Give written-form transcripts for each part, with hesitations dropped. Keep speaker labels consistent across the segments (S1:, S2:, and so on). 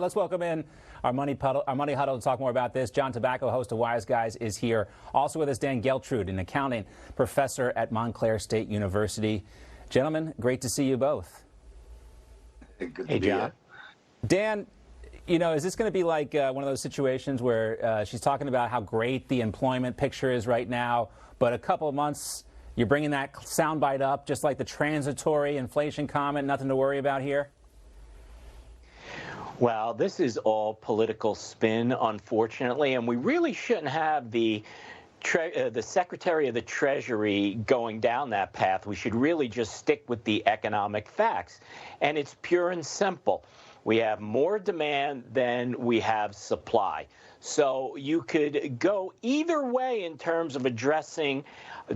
S1: Let's welcome in our Money Huddle to talk more about this. John Tobacco, host of Wise Guys, is here. Also with us, Dan Geltrude, an accounting professor at Montclair State University. Gentlemen, great to see you both.
S2: Good to be here.
S1: Dan, you know, is this going to be like one of those situations where she's talking about how great the employment picture is right now, but a couple of months you're bringing that soundbite up, just like the transitory inflation comment, nothing to worry about here?
S2: Well, this is all political spin, unfortunately, and we really shouldn't have the Secretary of the Treasury going down that path. We should really just stick with the economic facts. And it's pure and simple. We have more demand than we have supply. So you could go either way in terms of addressing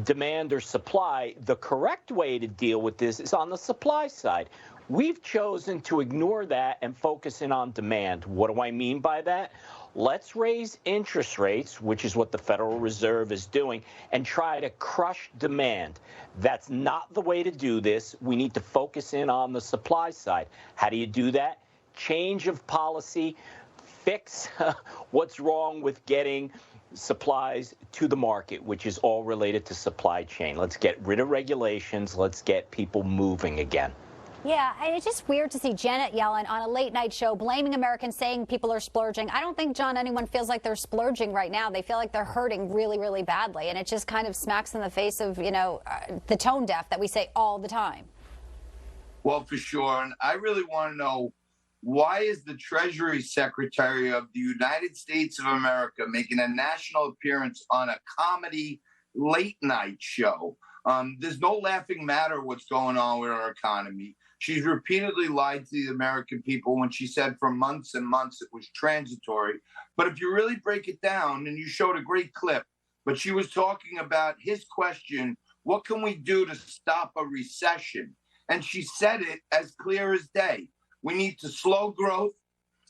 S2: demand or supply. The correct way to deal with this is on the supply side. We've chosen to ignore that and focus in on demand. What do I mean by that? Let's raise interest rates, which is what the Federal Reserve is doing, and try to crush demand. That's not the way to do this. We need to focus in on the supply side. How do you do that? Change of policy, fix what's wrong with getting supplies to the market, which is all related to supply chain. Let's get rid of regulations. Let's get people moving again.
S3: Yeah, and it's just weird to see Janet Yellen on a late-night show blaming Americans, saying people are splurging. I don't think, John, anyone feels like they're splurging right now. They feel like they're hurting really, really badly, and it just kind of smacks in the face of, you know, the tone deaf that we say all the time.
S4: Well, for sure, and I really want to know, why is the Treasury Secretary of the United States of America making a national appearance on a comedy late-night show? There's no laughing matter what's going on with our economy. She's repeatedly lied to the American people when she said for months and months it was transitory. But if you really break it down, and you showed a great clip, but she was talking about his question, what can we do to stop a recession? And she said it as clear as day. We need to slow growth,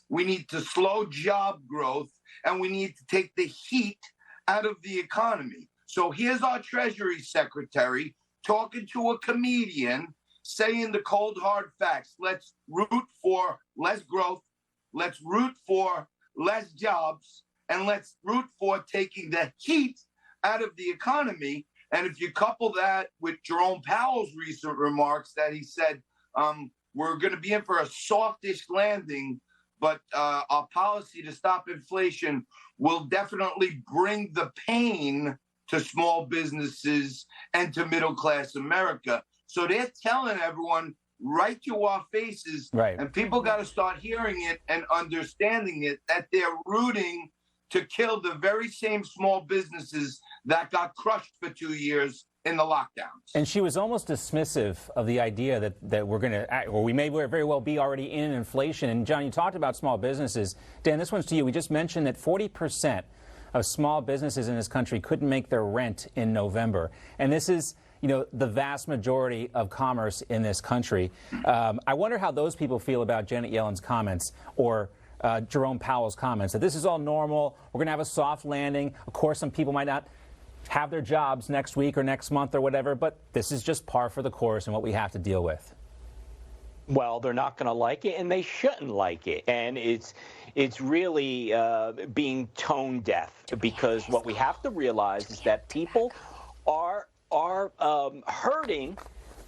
S4: we need to slow job growth, and we need to take the heat out of the economy. So here's our Treasury Secretary talking to a comedian, saying the cold, hard facts. Let's root for less growth, let's root for less jobs, and let's root for taking the heat out of the economy. And if you couple that with Jerome Powell's recent remarks that he said, we're going to be in for a softish landing, but our policy to stop inflation will definitely bring the pain to small businesses and to middle-class America. So they're telling everyone right to our faces,
S1: right.
S4: And people got to start hearing it and understanding it, that they're rooting to kill the very same small businesses that got crushed for 2 years in the lockdowns.
S1: And she was almost dismissive of the idea that we're going to, or we may very well be already in inflation. And John, you talked about small businesses. Dan, this one's to you. We just mentioned that 40% of small businesses in this country couldn't make their rent in November. And this is, you know, the vast majority of commerce in this country. I wonder how those people feel about Janet Yellen's comments, or Jerome Powell's comments, that this is all normal, we're going to have a soft landing. Of course, some people might not have their jobs next week or next month or whatever, but this is just par for the course and what we have to deal with.
S2: Well, they're not going to like it, and they shouldn't like it. And it's really being tone deaf, because what we have to realize is that people are hurting,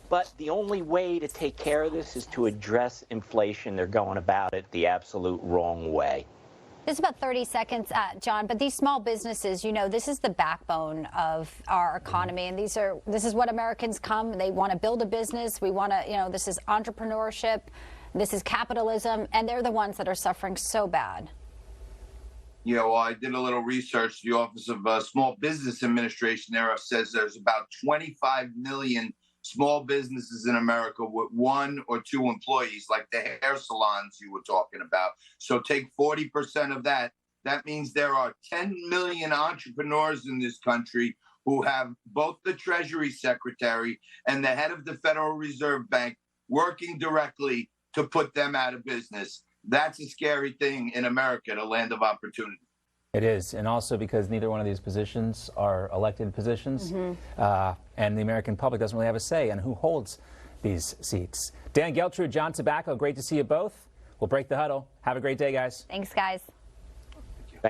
S2: but the only way to take care of this is to address inflation. They're going about it the absolute wrong way.
S3: Just about 30 seconds, John, but these small businesses, you know, this is the backbone of our economy, and this is what Americans come. They want to build a business. We want to, you know, this is entrepreneurship, this is capitalism, and they're the ones that are suffering so bad.
S4: You know, I did a little research. The Office of Small Business Administration there says there's about 25 million small businesses in America with 1 or 2 employees, like the hair salons you were talking about. So take 40% of that. That means there are 10 million entrepreneurs in this country who have both the Treasury Secretary and the head of the Federal Reserve Bank working directly to put them out of business. That's a scary thing in America, the land of opportunity.
S1: It is, and also because neither one of these positions are elected positions, and the American public doesn't really have a say in who holds these seats. Dan Geltrude, John Tobacco, great to see you both. We'll break the huddle. Have a great day, guys.
S3: Thanks, guys.